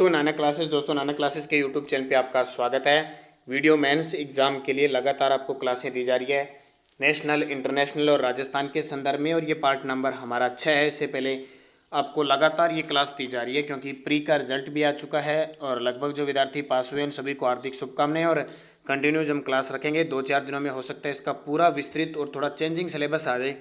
To Nana classes. दोस्तों, नाना classes के YouTube channel पे आपका स्वागत है। वीडियो मेंस एग्जाम के लिए लगातार आपको क्लासें दी जा रही है, नेशनल, इंटरनेशनल और राजस्थान के संदर्भ में, और ये पार्ट नंबर हमारा 6 है। इससे पहले आपको लगातार ये क्लास दी जा रही है क्योंकि प्री का रिजल्ट भी आ चुका है और लगभग जो विद्यार्थी पास हुए उन सभी को हार्दिक शुभकामनाएं। और कंटिन्यू जब हम क्लास रखेंगे 2-4 दिनों में हो सकता है इसका पूरा विस्तृत और थोड़ा चेंजिंग सिलेबस आ जाए,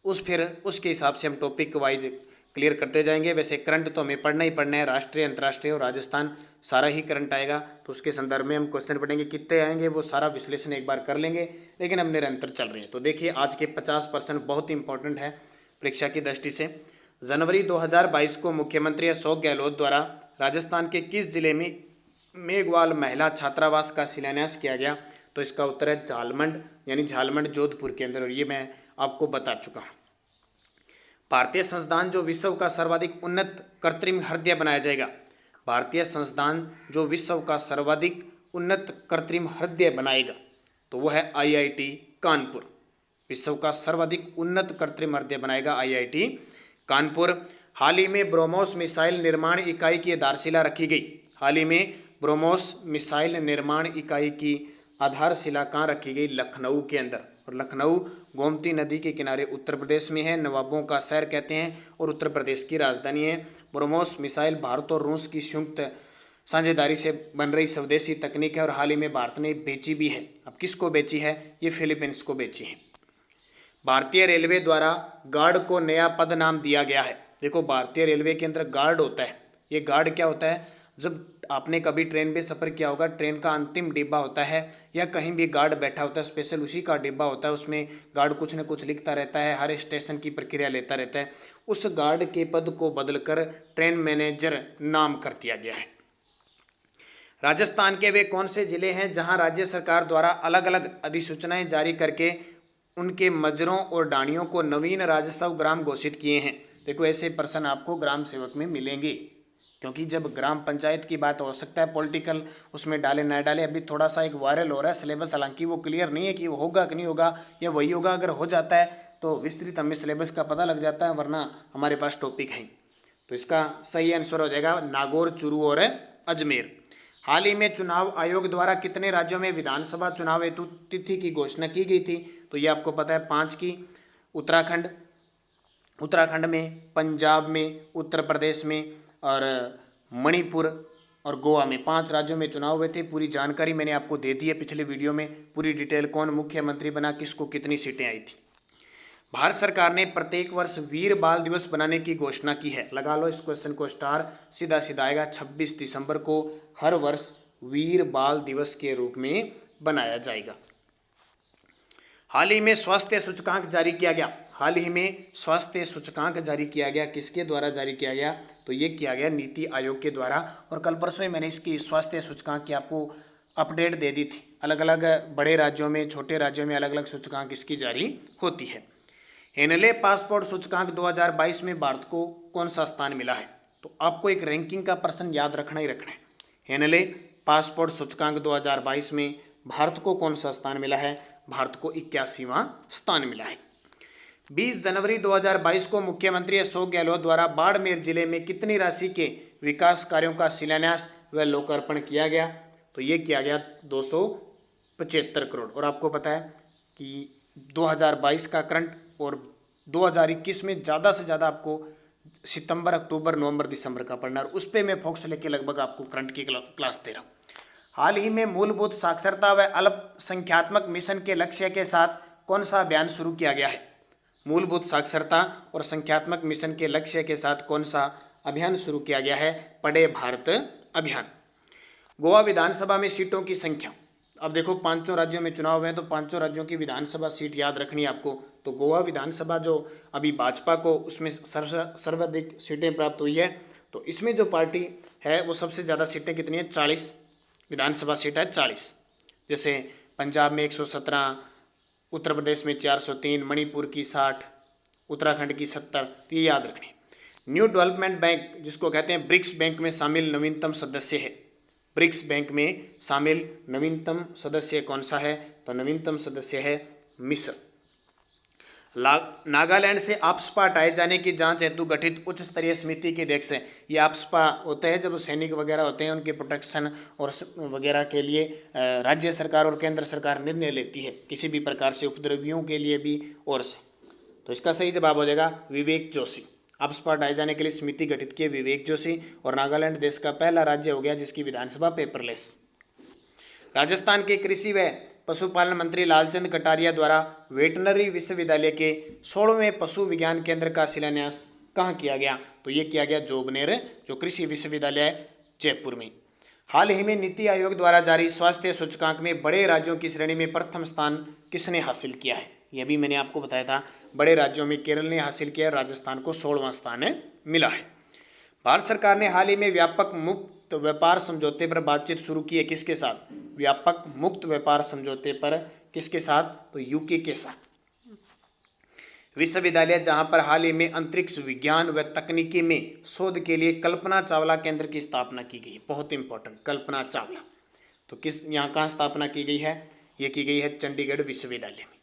फिर उसके हिसाब से हम टॉपिक वाइज क्लियर करते जाएंगे। वैसे करंट तो हमें पढ़ना ही पढ़ना है, राष्ट्रीय, अंतर्राष्ट्रीय और राजस्थान सारा ही करंट आएगा, तो उसके संदर्भ में हम क्वेश्चन पढ़ेंगे, कितने आएंगे वो सारा विश्लेषण एक बार कर लेंगे। लेकिन हम निरंतर चल रहे हैं। तो देखिए, आज के 50% बहुत इंपॉर्टेंट है परीक्षा की दृष्टि से। जनवरी 2022 को मुख्यमंत्री अशोक गहलोत द्वारा राजस्थान के किस जिले में मेघवाल महिला छात्रावास का शिलान्यास किया गया? तो इसका उत्तर है झालमंड, यानी झालमंड जोधपुर के अंदर, और ये मैं आपको बता चुका हूँ। भारतीय संस्थान जो विश्व का सर्वाधिक उन्नत कृत्रिम हृदय बनाया जाएगा, भारतीय संस्थान जो विश्व का सर्वाधिक उन्नत कृत्रिम हृदय बनाएगा, तो वह है आईआईटी कानपुर। विश्व का सर्वाधिक उन्नत कृत्रिम हृदय बनाएगा आईआईटी कानपुर। हाल ही में ब्रह्मोस मिसाइल निर्माण इकाई की आधारशिला रखी गई। हाल ही में ब्रह्मोस मिसाइल निर्माण इकाई की आधारशिला कहाँ रखी गई? लखनऊ के अंदर। और लखनऊ गोमती नदी के किनारे उत्तर प्रदेश में है, नवाबों का शहर कहते हैं और उत्तर प्रदेश की राजधानी है। ब्रह्मोस मिसाइल भारत और रूस की संयुक्त साझेदारी से बन रही स्वदेशी तकनीक है और हाल ही में भारत ने बेची भी है। अब किसको बेची है? ये फिलीपींस को बेची है। भारतीय रेलवे द्वारा गार्ड को नया पद नाम दिया गया है। देखो, भारतीय रेलवे के अंदर गार्ड होता है। ये गार्ड क्या होता है? जब आपने कभी ट्रेन में सफ़र किया होगा, ट्रेन का अंतिम डिब्बा होता है या कहीं भी गार्ड बैठा होता है, स्पेशल उसी का डिब्बा होता है। उसमें गार्ड कुछ न कुछ लिखता रहता है, हर स्टेशन की प्रक्रिया लेता रहता है। उस गार्ड के पद को बदलकर ट्रेन मैनेजर नाम कर दिया गया है। राजस्थान के वे कौन से जिले हैं जहां राज्य सरकार द्वारा अलग अलग अधिसूचनाएं जारी करके उनके मजरों और डाणियों को नवीन राजस्व ग्राम घोषित किए हैं? देखो, ऐसे प्रश्न आपको ग्राम सेवक में मिलेंगे, क्योंकि जब ग्राम पंचायत की बात हो सकता है पॉलिटिकल उसमें डाले ना डाले। अभी थोड़ा सा एक वायरल हो रहा है सिलेबस, हालांकि वो क्लियर नहीं है कि वो होगा कि नहीं होगा या वही होगा। अगर हो जाता है तो विस्तृत हमें सिलेबस का पता लग जाता है, वरना हमारे पास टॉपिक है। तो इसका सही आंसर हो जाएगा नागौर, चूरू और अजमेर। हाल ही में चुनाव आयोग द्वारा कितने राज्यों में विधानसभा चुनाव हेतु तिथि की घोषणा की गई थी? तो ये आपको पता है 5 की। उत्तराखंड में, पंजाब में, उत्तर प्रदेश में और मणिपुर और गोवा में 5 राज्यों में चुनाव हुए थे। पूरी जानकारी मैंने आपको दे दी है पिछले वीडियो में, पूरी डिटेल, कौन मुख्यमंत्री बना, किसको कितनी सीटें आई थी। भारत सरकार ने प्रत्येक वर्ष वीर बाल दिवस बनाने की घोषणा की है। लगा लो इस क्वेश्चन को स्टार, सीधा सीधा आएगा। 26 दिसंबर को हर वर्ष वीर बाल दिवस के रूप में बनाया जाएगा। हाल ही में स्वास्थ्य सूचकांक जारी किया गया। हाल ही में स्वास्थ्य सूचकांक जारी किया गया, किसके द्वारा जारी किया गया? तो ये किया गया नीति आयोग के द्वारा। और कल परसों ही मैंने इसकी स्वास्थ्य सूचकांक की आपको अपडेट दे दी थी। अलग अलग बड़े राज्यों में, छोटे राज्यों में अलग अलग सूचकांक इसकी जारी होती है। हेनले पासपोर्ट सूचकांक 2022 में भारत को कौन सा स्थान मिला है? तो आपको एक रैंकिंग का प्रश्न याद रखना ही रखना है। हेनले पासपोर्ट सूचकांक 2022 में भारत को कौन सा स्थान मिला है? भारत को 81वां स्थान मिला है। 20 जनवरी 2022 को मुख्यमंत्री अशोक गहलोत द्वारा बाड़मेर जिले में कितनी राशि के विकास कार्यों का शिलान्यास व लोकार्पण किया गया? तो ये किया गया 275 करोड़। और आपको पता है कि 2022 का करंट और 2021 में ज़्यादा से ज़्यादा आपको सितंबर, अक्टूबर, नवंबर, दिसंबर का पढ़ना, और उस पर मैं फोकस लेके लगभग आपको करंट की क्लास दे रहा हूँ। हाल ही में मूलभूत साक्षरता व अल्पसंख्यात्मक मिशन के लक्ष्य के साथ कौन सा अभियान शुरू किया गया है? मूलभूत साक्षरता और संख्यात्मक मिशन के लक्ष्य के साथ कौन सा अभियान शुरू किया गया है? पढ़े भारत अभियान। गोवा विधानसभा में सीटों की संख्या। अब देखो, 5 राज्यों में चुनाव हुए हैं तो 5 राज्यों की विधानसभा सीट याद रखनी है आपको। तो गोवा विधानसभा जो अभी भाजपा को उसमें सर्वाधिक सीटें प्राप्त हुई है, तो इसमें जो पार्टी है वो सबसे ज़्यादा सीटें कितनी है? 40 विधानसभा सीट है, 40। जैसे पंजाब में 117, उत्तर प्रदेश में 403, मणिपुर की 60, उत्तराखंड की 70। तो ये याद रखनी। न्यू डेवलपमेंट बैंक जिसको कहते हैं ब्रिक्स बैंक में शामिल नवीनतम सदस्य है। ब्रिक्स बैंक में शामिल नवीनतम सदस्य कौन सा है? तो नवीनतम सदस्य है मिस्र। नागालैंड से आपसपा हटाए जाने की जांच हेतु गठित उच्च स्तरीय समिति की देख से, ये आपसपा होते हैं जब सैनिक वगैरह होते हैं उनके प्रोटेक्शन और वगैरह के लिए राज्य सरकार और केंद्र सरकार निर्णय लेती है किसी भी प्रकार से उपद्रवियों के लिए भी और से। तो इसका सही जवाब हो जाएगा विवेक जोशी। आपसपा हटाए जाने के लिए समिति गठित की विवेक जोशी, और नागालैंड देश का पहला राज्य हो गया जिसकी विधानसभा पेपरलेस। राजस्थान के कृषि व पशुपालन मंत्री लालचंद कटारिया द्वारा वेटनरी विश्वविद्यालय के 16वें पशु विज्ञान केंद्र का शिलान्यास कहाँ किया गया? तो ये किया गया जोबनेर जो कृषि विश्वविद्यालय है जयपुर में। हाल ही में नीति आयोग द्वारा जारी स्वास्थ्य सूचकांक में बड़े राज्यों की श्रेणी में प्रथम स्थान किसने हासिल किया है? यह भी मैंने आपको बताया था, बड़े राज्यों में केरल ने हासिल किया, राजस्थान को 16वां स्थान मिला है। भारत सरकार ने हाल ही में व्यापक मुक्त व्यापार समझौते पर बातचीत शुरू की है, किसके साथ? व्यापक मुक्त व्यापार समझौते पर किसके साथ? तो यूके के साथ। विश्वविद्यालय जहां पर हाल ही में अंतरिक्ष विज्ञान व तकनीकी में शोध के लिए कल्पना चावला केंद्र की स्थापना की गई है। बहुत इंपॉर्टेंट, कल्पना चावला। तो किस यहाँ कहाँ स्थापना की गई है? ये की गई है चंडीगढ़ विश्वविद्यालय में।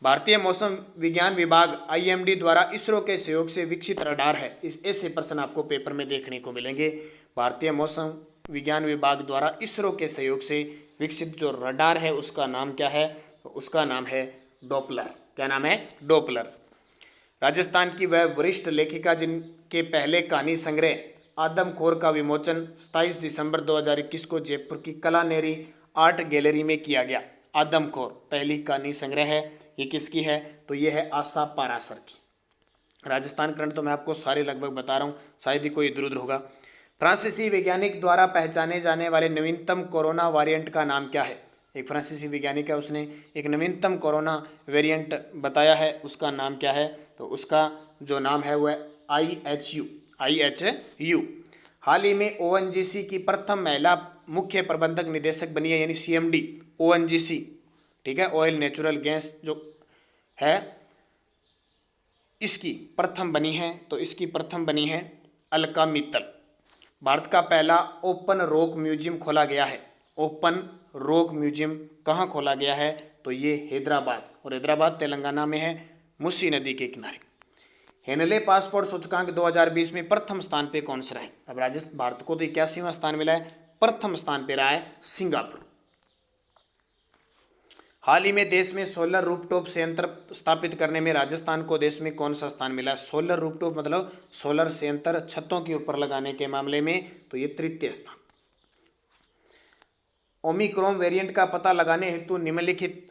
भारतीय मौसम विज्ञान विभाग IMD द्वारा इसरो के सहयोग से विकसित रडार है। इस ऐसे प्रश्न आपको पेपर में देखने को मिलेंगे। भारतीय मौसम विज्ञान विभाग द्वारा इसरो के सहयोग से विकसित जो रडार है उसका नाम क्या है? तो उसका नाम है डॉपलर। क्या नाम है? डॉपलर। राजस्थान की वह वरिष्ठ लेखिका जिनके पहले कहानी संग्रह आदमखोर का विमोचन 27 दिसंबर 2021 को जयपुर की कला नेरी आर्ट गैलरी में किया गया। आदमखोर पहली कहानी संग्रह है, ये किसकी है? तो ये है आशा पाराशर की। राजस्थान करंट तो मैं आपको सारे लगभग बता रहा हूँ, शायद ही कोई इधर उधर होगा। फ्रांसीसी वैज्ञानिक द्वारा पहचाने जाने वाले नवीनतम कोरोना वेरिएंट का नाम क्या है? एक फ्रांसीसी वैज्ञानिक है, उसने एक नवीनतम कोरोना वेरिएंट बताया है, उसका नाम क्या है? तो उसका जो नाम है वह IHU। हाल ही में ONGC की प्रथम महिला मुख्य प्रबंधक निदेशक बनी है, यानी CMD ONGC, ठीक है, ऑयल नेचुरल गैस जो है इसकी प्रथम बनी है। तो इसकी प्रथम बनी है अलका मित्तल। भारत का पहला ओपन रॉक म्यूजियम खोला गया है। ओपन रॉक म्यूजियम कहाँ खोला गया है? तो ये हैदराबाद, और हैदराबाद तेलंगाना में है, मुसी नदी के किनारे। हेनले पासपोर्ट सूचकांक 2020 में प्रथम स्थान पे कौन सा रहा है? अब राजस्थान भारत को तो 81वां स्थान मिला है, प्रथम स्थान पे रहा है सिंगापुर। हाल ही में देश में सोलर रूफटॉप संयंत्र स्थापित करने में राजस्थान को देश में कौन सा स्थान मिला? सोलर रूफटॉप मतलब सोलर संयंत्र छतों के ऊपर लगाने के मामले में, तो ये तृतीय स्थान। ओमिक्रॉन वेरिएंट का पता लगाने हेतु निम्नलिखित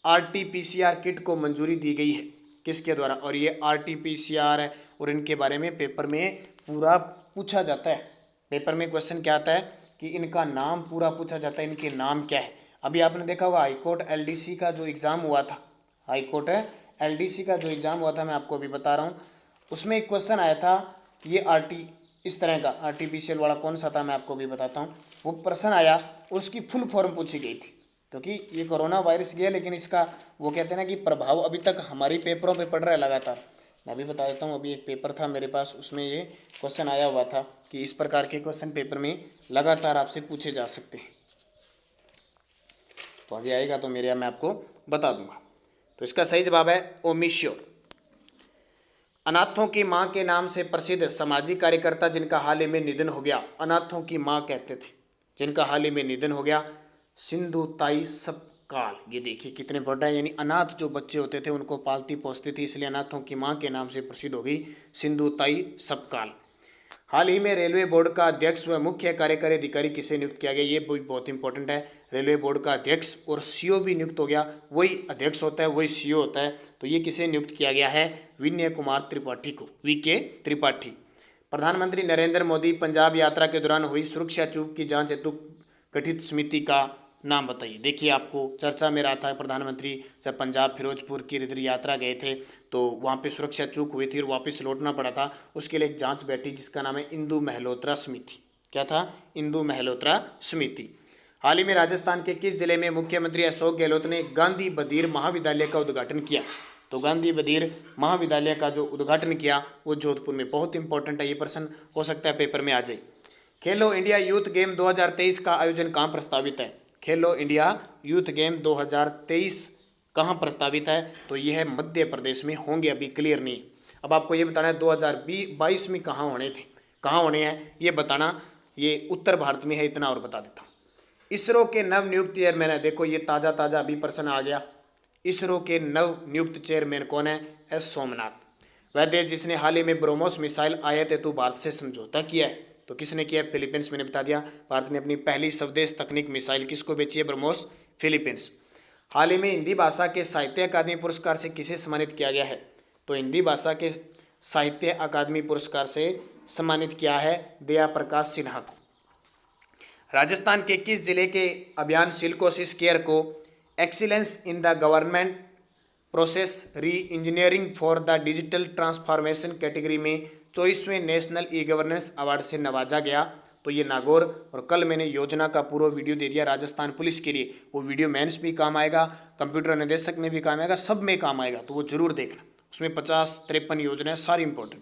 RT-PCR किट को मंजूरी दी गई है, किसके द्वारा? और ये RT-PCR है और इनके बारे में पेपर में पूरा पूछा जाता है। पेपर में क्वेश्चन क्या आता है कि इनका नाम पूरा पूछा जाता है, इनके नाम क्या है। अभी आपने देखा होगा हाईकोर्ट LDC का जो एग्ज़ाम हुआ था, हाईकोर्ट LDC का जो एग्ज़ाम हुआ था, मैं आपको अभी बता रहा हूँ, उसमें एक क्वेश्चन आया था ये इस तरह का RT-PCR वाला कौन सा था, मैं आपको भी बताता हूँ। वो प्रश्न आया, उसकी फुल फॉर्म पूछी गई थी, क्योंकि ये कोरोना वायरस गया लेकिन इसका वो कहते हैं ना कि प्रभाव अभी तक हमारी पेपरों पे पड़ रहा है लगातार। मैं भी बता देता हूँ, अभी एक पेपर था मेरे पास, उसमें ये क्वेश्चन आया हुआ था कि इस प्रकार के क्वेश्चन पेपर में लगातार आपसे पूछे जा सकते हैं। तो आगे आएगा तो मेरे यहाँ मैं आपको बता दूंगा। तो इसका सही जवाब है ओमिश्योर। अनाथों की माँ के नाम से प्रसिद्ध सामाजिक कार्यकर्ता जिनका हाल ही में निधन हो गया, अनाथों की माँ कहते थे, जिनका हाल ही में निधन हो गया, सिंधुताई सपकाल। ये देखिए कितने बड़ा है, यानी अनाथ जो बच्चे होते थे उनको पालती पोसती थी, इसलिए अनाथों की माँ के नाम से प्रसिद्ध हो गई सिंधुताई सपकाल। हाल ही में रेलवे बोर्ड का अध्यक्ष व मुख्य कार्यकारी अधिकारी किसे नियुक्त किया गया? ये भी बहुत इंपॉर्टेंट है। रेलवे बोर्ड का अध्यक्ष और CEO भी नियुक्त हो गया, वही अध्यक्ष होता है वही CEO होता है। तो ये किसे नियुक्त किया गया है? विनय कुमार त्रिपाठी को, VK त्रिपाठी। प्रधानमंत्री नरेंद्र मोदी पंजाब यात्रा के दौरान हुई सुरक्षा चूक की जांच हेतु गठित समिति का नाम बताइए। देखिए आपको चर्चा में रहा था, प्रधानमंत्री जब पंजाब फिरोजपुर की रिद्र यात्रा गए थे तो वहाँ पे सुरक्षा चूक हुई थी और वापस लौटना पड़ा था, उसके लिए एक जांच बैठी जिसका नाम है इंदु मल्होत्रा समिति। क्या था? इंदु मल्होत्रा समिति। हाल ही में राजस्थान के किस जिले में मुख्यमंत्री अशोक गहलोत ने गांधी बधिर महाविद्यालय का उद्घाटन किया? तो गांधी बधिर महाविद्यालय का जो उद्घाटन किया वो जोधपुर में। बहुत इंपॉर्टेंट है, ये प्रश्न हो सकता है पेपर में आ जाए। खेलो इंडिया यूथ गेम 2023 का आयोजन कहाँ प्रस्तावित है? खेलो इंडिया यूथ गेम 2023 कहाँ प्रस्तावित है, तो ये है मध्य प्रदेश में, होंगे अभी क्लियर नहीं। अब आपको ये बताना है 2022 में कहाँ होने थे, कहाँ होने हैं ये बताना, ये उत्तर भारत में है, इतना और बता देता हूँ। इसरो के नव नियुक्त चेयरमैन है, देखो ये ताज़ा ताज़ा अभी प्रश्न आ गया। इसरो के नव नियुक्त चेयरमैन कौन है? एस सोमनाथ। वह देश जिसने हाल ही में ब्रह्मोस मिसाइल आयात हेतु भारत से समझौता किया है, तो किसने किया? फिलीपींस। मैंने बता दिया, भारत ने अपनी पहली स्वदेश तकनीक मिसाइल किसको बेची है? ब्रह्मोस, फिलीपींस। हाल ही में हिंदी भाषा के साहित्य अकादमी पुरस्कार से किसे सम्मानित किया गया है? तो हिंदी भाषा के साहित्य अकादमी पुरस्कार से सम्मानित किया है दया प्रकाश सिन्हा को। राजस्थान के किस जिले के अभियान सिल्कोसिस केयर को excellence in the government process री engineering for the digital transformation category में 24वें नेशनल ई गवर्नेंस अवार्ड से नवाजा गया? तो ये नागौर। और कल मैंने योजना का पूरा वीडियो दे दिया राजस्थान पुलिस के लिए, वो वीडियो मेंस भी काम आएगा, कंप्यूटर निदेशक में भी काम आएगा, सब में काम आएगा, तो वो जरूर देखना। उसमें 50-53 योजनाएं सारी इंपॉर्टेंट।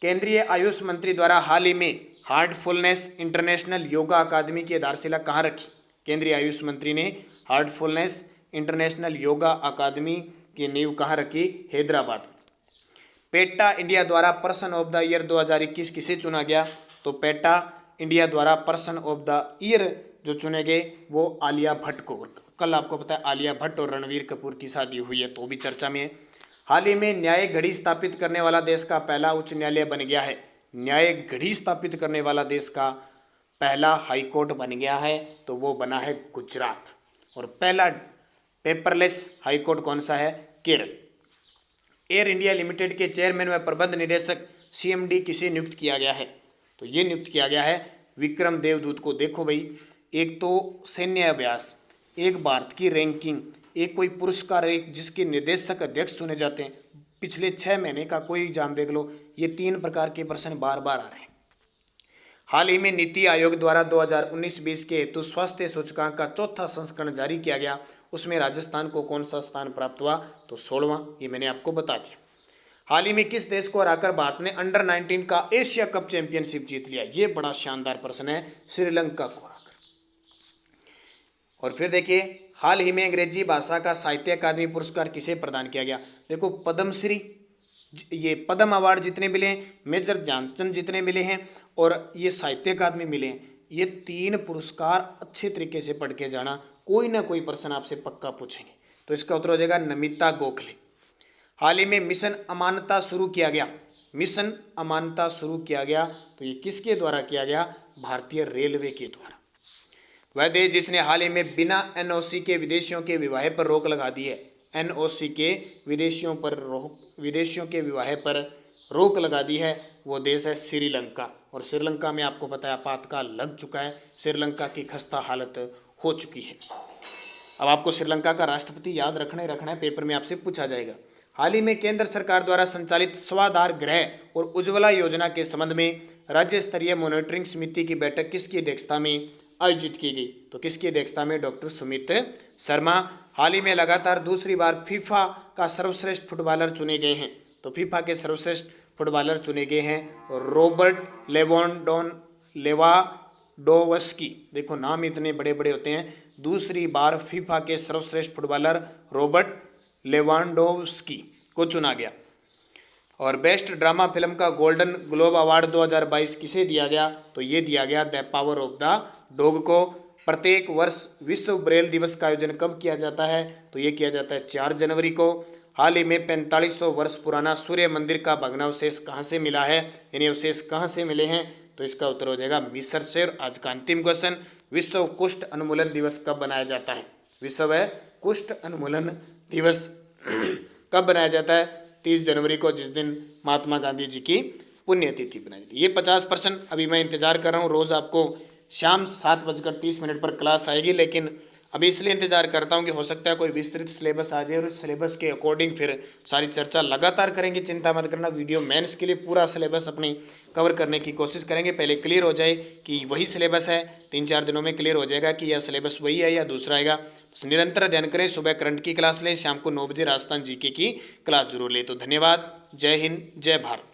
केंद्रीय आयुष मंत्री द्वारा हाल ही में हार्टफुलनेस इंटरनेशनल योगा अकादमी की आधारशिला कहाँ रखी? केंद्रीय आयुष मंत्री ने हार्टफुलनेस इंटरनेशनल योगा अकादमी की नींव कहाँ रखी? हैदराबाद। पेटा इंडिया द्वारा पर्सन ऑफ द ईयर 2021 किसे चुना गया? तो पेटा इंडिया द्वारा पर्सन ऑफ द ईयर जो चुने गए वो आलिया भट्ट को। कल आपको पता है आलिया भट्ट और रणवीर कपूर की शादी हुई है, तो भी चर्चा में है। हाल ही में न्याय घड़ी स्थापित करने वाला देश का पहला उच्च न्यायालय बन गया है। न्याय घड़ी स्थापित करने वाला देश का पहला हाईकोर्ट बन गया है, तो वो बना है गुजरात। और पहला पेपरलेस हाईकोर्ट कौन सा है? केरल। एयर इंडिया लिमिटेड के चेयरमैन व प्रबंध निदेशक CMD किसे नियुक्त किया गया है? तो ये नियुक्त किया गया है विक्रम देवदूत को। देखो भाई, एक तो सैन्य अभ्यास, एक भारत की रैंकिंग, एक कोई पुरस्कार, एक जिसके निदेशक अध्यक्ष चुने जाते हैं। पिछले 6 महीने का कोई एग्जाम देख लो, ये 3 प्रकार के प्रश्न बार बार आ रहे हैं। हाल ही में नीति आयोग द्वारा 2019-20 के हेतु स्वास्थ्य सूचकांक का 4था संस्करण जारी किया गया, उसमें राजस्थान को कौन सा स्थान प्राप्त हुआ? तो 16वां। ये मैंने आपको बता दिया। हाल ही में किस देश को हराकर भारत ने अंडर 19 का एशिया कप चैंपियनशिप जीत लिया? ये बड़ा शानदार प्रश्न है, श्रीलंका को हराकर। और फिर देखिए, हाल ही में अंग्रेजी भाषा का साहित्य अकादमी पुरस्कार किसे प्रदान किया गया? देखो पद्मश्री, ये पद्म अवार्ड जितने मिले हैं, मेजर ध्यानचंद जितने मिले हैं और ये साहित्य अकादमी मिले हैं, ये 3 पुरस्कार अच्छे तरीके से पढ़ के जाना, कोई ना कोई प्रश्न आपसे पक्का पूछेंगे। तो इसका उत्तर हो जाएगा नमिता गोखले। हाल ही में मिशन अमानता शुरू किया गया, मिशन अमानता शुरू किया गया, तो ये किसके द्वारा किया गया? भारतीय रेलवे के द्वारा। वह देश जिसने हाल ही में बिना NOC के विदेशियों के विवाह पर रोक लगा दी है, NOC के विदेशियों के विवाह पर रोक लगा दी है, वो देश है श्रीलंका। और श्रीलंका में आपको पता है आपातकाल लग चुका है, श्रीलंका की खस्ता हालत हो चुकी है। अब आपको श्रीलंका का राष्ट्रपति याद रखना है, पेपर में आपसे पूछा जाएगा। हाल ही में केंद्र सरकार द्वारा संचालित स्वाधार गृह और उज्ज्वला योजना के संबंध में राज्य स्तरीय मॉनिटरिंग समिति की बैठक किसकी अध्यक्षता में आयोजित की गई? तो किसकी अध्यक्षता में? डॉक्टर सुमित शर्मा। हाल ही में लगातार दूसरी बार फीफा का सर्वश्रेष्ठ फुटबॉलर चुने गए हैं, तो फीफा के सर्वश्रेष्ठ फुटबॉलर चुने गए हैं रॉबर्ट लेवांडोव्स्की। देखो नाम इतने बड़े बड़े होते हैं। दूसरी बार फीफा के सर्वश्रेष्ठ फुटबॉलर रॉबर्ट लेवांडोव्स्की को चुना गया। और बेस्ट ड्रामा फिल्म का गोल्डन ग्लोब अवार्ड 2022 किसे दिया गया? तो ये दिया गया the power of the dog को। प्रत्येक वर्ष विश्व ब्रेल दिवस का आयोजन कब किया जाता है? तो ये किया जाता है 4 जनवरी को। हाल ही में 4500 वर्ष पुराना सूर्य मंदिर का भग्नावशेष कहाँ से मिला है, यानी अवशेष कहाँ से मिले हैं? तो इसका उत्तर हो जाएगा मिस्र से। और आज का अंतिम क्वेश्चन, विश्व कुष्ठ उन्मूलन दिवस कब बनाया जाता है? विश्व कुष्ठ उन्मूलन दिवस कब बनाया जाता है? 30 जनवरी को, जिस दिन महात्मा गांधी जी की पुण्यतिथि बनाई जाती है। ये 50% अभी मैं इंतजार कर रहा हूँ। रोज़ आपको शाम 7:30 पर क्लास आएगी, लेकिन अभी इसलिए इंतजार करता हूँ कि हो सकता है कोई विस्तृत सिलेबस आ जाए और उस सिलेबस के अकॉर्डिंग फिर सारी चर्चा लगातार करेंगे। चिंता मत करना, वीडियो मेंस के लिए पूरा सिलेबस अपनी कवर करने की कोशिश करेंगे। पहले क्लियर हो जाए कि वही सिलेबस है, 3-4 दिनों में क्लियर हो जाएगा कि यह सिलेबस वही है या दूसरा आएगा। निरंतर अध्ययन करें, सुबह करंट की क्लास लें, शाम को 9 बजे राजस्थान GK की क्लास जरूर लें। तो धन्यवाद, जय हिंद, जय भारत।